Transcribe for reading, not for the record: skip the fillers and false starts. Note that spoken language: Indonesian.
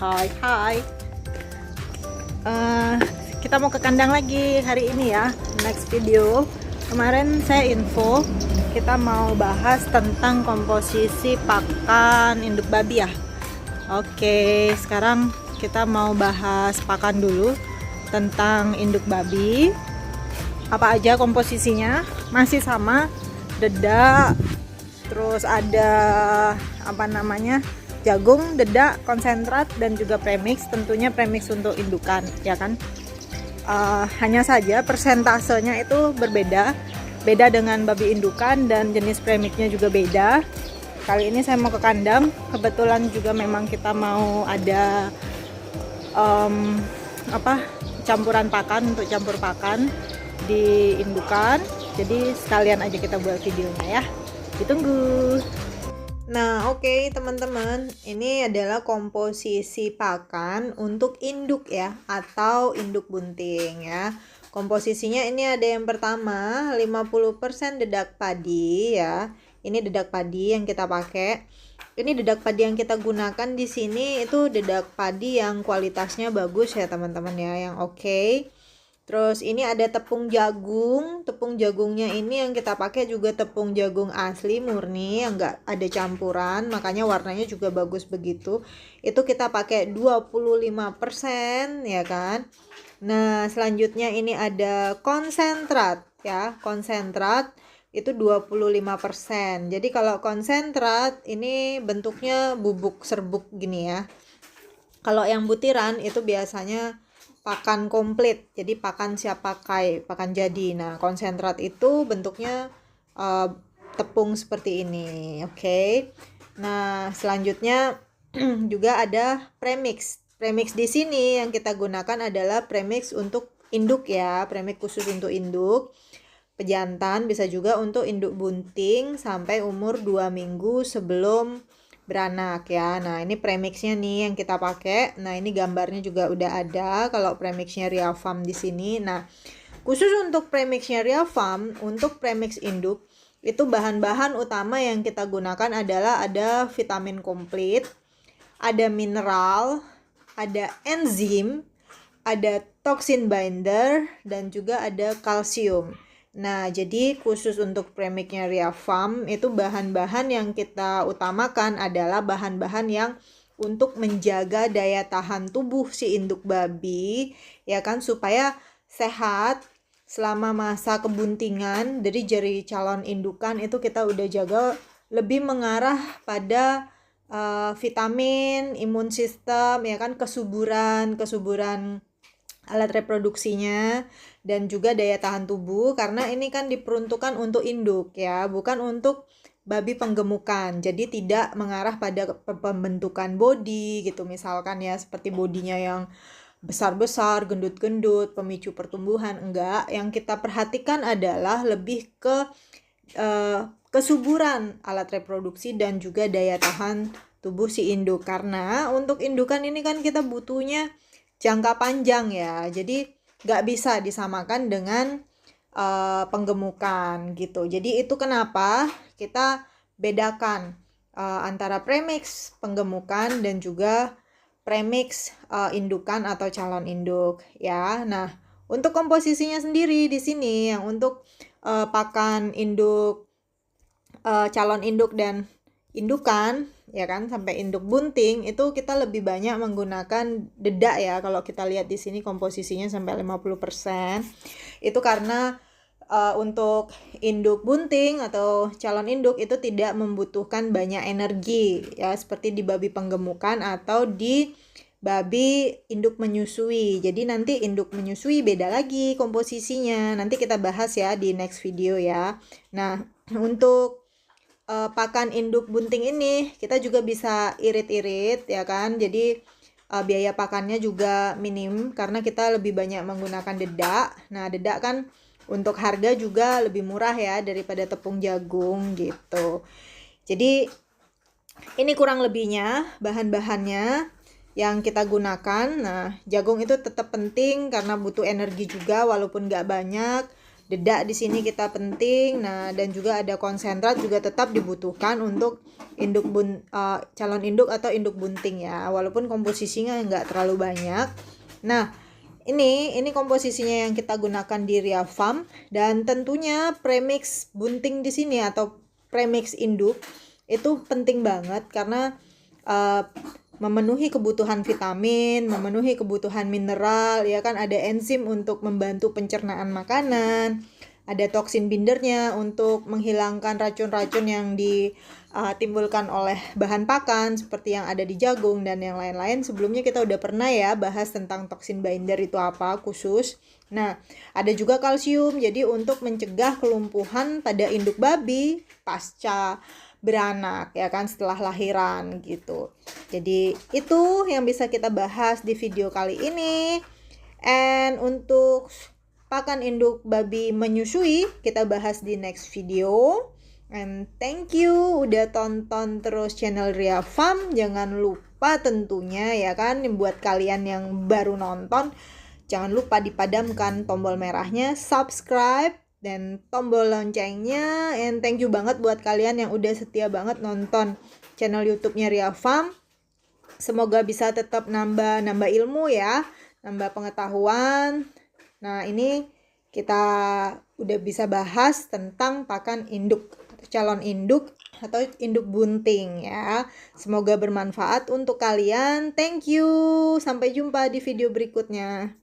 Hai. Kita mau ke kandang lagi hari ini ya. Next video. Kemarin saya info kita mau bahas tentang komposisi pakan induk babi ya. Oke, sekarang kita mau bahas pakan dulu tentang induk babi. Apa aja komposisinya? Masih sama, dedak, terus ada jagung, dedak, konsentrat, dan juga premix. Tentunya premix untuk indukan ya kan. Hanya saja persentasenya itu beda dengan babi indukan, dan jenis premixnya juga beda. Kali ini saya mau ke kandang, kebetulan juga memang kita mau ada campuran pakan untuk campur pakan di indukan. Jadi sekalian aja kita buat videonya ya, ditunggu. Nah oke, teman-teman, ini adalah komposisi pakan untuk induk ya, atau induk bunting ya. Komposisinya ini ada yang pertama 50% dedak padi ya. Ini dedak padi yang kita pakai. Ini dedak padi yang kita gunakan di sini itu dedak padi yang kualitasnya bagus ya teman-teman ya, yang oke. Terus ini ada tepung jagung. Tepung jagungnya ini yang kita pakai juga tepung jagung asli murni yang enggak ada campuran, makanya warnanya juga bagus begitu. Itu kita pakai 25% ya kan. Nah, selanjutnya ini ada konsentrat ya. Konsentrat itu 25%. Jadi kalau konsentrat ini bentuknya bubuk serbuk gini ya. Kalau yang butiran itu biasanya pakan komplit, jadi pakan siap pakai, pakan jadi. Nah, konsentrat itu bentuknya tepung seperti ini. Oke. Nah, selanjutnya juga ada premix. Premix di sini yang kita gunakan adalah premix untuk induk ya, premix khusus untuk induk. Pejantan, bisa juga untuk induk bunting sampai umur 2 minggu sebelum beranak ya. Nah, ini premixnya nih yang kita pakai. Nah, ini gambarnya juga udah ada kalau premixnya Ria Farm di sini. Nah, khusus untuk premixnya Ria Farm, untuk premix induk itu bahan-bahan utama yang kita gunakan adalah ada vitamin komplit, ada mineral, ada enzim, ada toxin binder, dan juga ada kalsium. Nah, jadi khusus untuk premixnya Ria Farm itu bahan-bahan yang kita utamakan adalah bahan-bahan yang untuk menjaga daya tahan tubuh si induk babi ya kan, supaya sehat selama masa kebuntingan. Dari calon indukan itu kita udah jaga lebih mengarah pada vitamin, imun sistem ya kan, kesuburan alat reproduksinya, dan juga daya tahan tubuh, karena ini kan diperuntukkan untuk induk ya, bukan untuk babi penggemukan. Jadi tidak mengarah pada pembentukan body gitu misalkan ya, seperti bodinya yang besar-besar, gendut-gendut, pemicu pertumbuhan. Enggak, yang kita perhatikan adalah lebih ke kesuburan alat reproduksi dan juga daya tahan tubuh si induk. Karena untuk indukan ini kan kita butuhnya jangka panjang ya, jadi nggak bisa disamakan dengan penggemukan gitu. Jadi itu kenapa kita bedakan antara premix penggemukan dan juga premix indukan atau calon induk ya. Nah, untuk komposisinya sendiri di sini yang untuk pakan induk, calon induk dan indukan ya kan, sampai induk bunting itu kita lebih banyak menggunakan dedak ya. Kalau kita lihat di sini komposisinya sampai 50%. Itu karena untuk induk bunting atau calon induk itu tidak membutuhkan banyak energi ya, seperti di babi penggemukan atau di babi induk menyusui. Jadi nanti induk menyusui beda lagi komposisinya. Nanti kita bahas ya di next video ya. Nah, untuk pakan induk bunting ini kita juga bisa irit-irit ya kan. Jadi biaya pakannya juga minim karena kita lebih banyak menggunakan dedak. Nah, dedak kan untuk harga juga lebih murah ya daripada tepung jagung gitu. Jadi ini kurang lebihnya bahan-bahannya yang kita gunakan. Nah, jagung itu tetap penting karena butuh energi juga walaupun nggak banyak. dedak di sini kita penting. Nah, dan juga ada konsentrat juga tetap dibutuhkan untuk calon induk atau induk bunting ya, walaupun komposisinya nggak terlalu banyak. Nah, ini komposisinya yang kita gunakan di Ria Farm, dan tentunya premix bunting di sini atau premix induk itu penting banget karena memenuhi kebutuhan vitamin, memenuhi kebutuhan mineral, ya kan, ada enzim untuk membantu pencernaan makanan, ada toksin bindernya untuk menghilangkan racun-racun yang ditimbulkan oleh bahan pakan seperti yang ada di jagung dan yang lain-lain. Sebelumnya kita udah pernah ya bahas tentang toksin binder itu apa khusus. Nah, ada juga kalsium, jadi untuk mencegah kelumpuhan pada induk babi pasca beranak, ya kan, setelah lahiran gitu. Jadi itu yang bisa kita bahas di video kali ini. And untuk pakan induk babi menyusui kita bahas di next video. And thank you udah tonton terus channel Ria Farm. Jangan lupa tentunya ya kan, buat kalian yang baru nonton, jangan lupa dipadamkan tombol merahnya, subscribe, dan tombol loncengnya. And thank you banget buat kalian yang udah setia banget nonton channel YouTube-nya Ria Farm. Semoga bisa tetap nambah ilmu ya, nambah pengetahuan. Nah, ini kita udah bisa bahas tentang pakan induk, calon induk atau induk bunting ya. Semoga bermanfaat untuk kalian. Thank you. Sampai jumpa di video berikutnya.